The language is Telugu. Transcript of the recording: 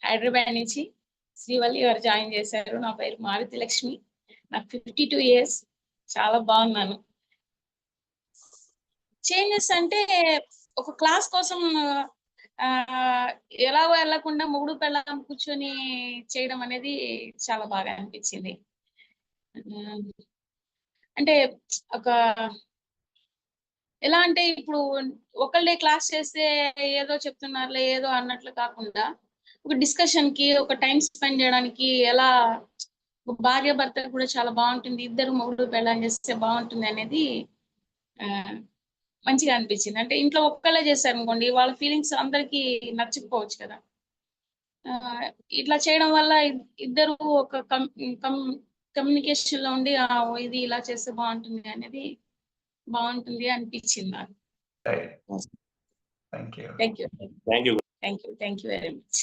హైదరాబాద్ నుంచి శ్రీవల్లి గారు జాయిన్ చేశారు. నా పేరు మారుతి లక్ష్మి. నాకు 52 years. చాలా బాగున్నాను. చేంజెస్ అంటే ఒక క్లాస్ కోసం ఎలా వెళ్ళకుండా మొగుడు పెళ్ళాం కూర్చొని చేయడం అనేది చాలా బాగా అనిపించింది. అంటే ఒక ఎలా అంటే ఇప్పుడు ఒకళ్ళే క్లాస్ చేస్తే ఏదో చెప్తున్నారులే ఏదో అన్నట్లు కాకుండా ఒక డిస్కషన్ కి ఒక టైం స్పెండ్ చేయడానికి ఎలా భార్య భర్త కూడా చాలా బాగుంటుంది, ఇద్దరు మొగుడు పెళ్ళాం చేస్తే బాగుంటుంది అనేది మంచిగా అనిపించింది. అంటే ఇంట్లో ఒక్కళ్ళే చేశారు అనుకోండి, వాళ్ళ ఫీలింగ్స్ అందరికి నచ్చకపోవచ్చు కదా. ఇట్లా చేయడం వల్ల ఇద్దరు ఒక కమ్యూనికేషన్ లో ఉండి ఇది ఇలా చేస్తే బాగుంటుంది అనేది బాగుంటుంది అనిపించింది నాకు. Thank you. Thank you. Thank you. Thank you. Thank you very much.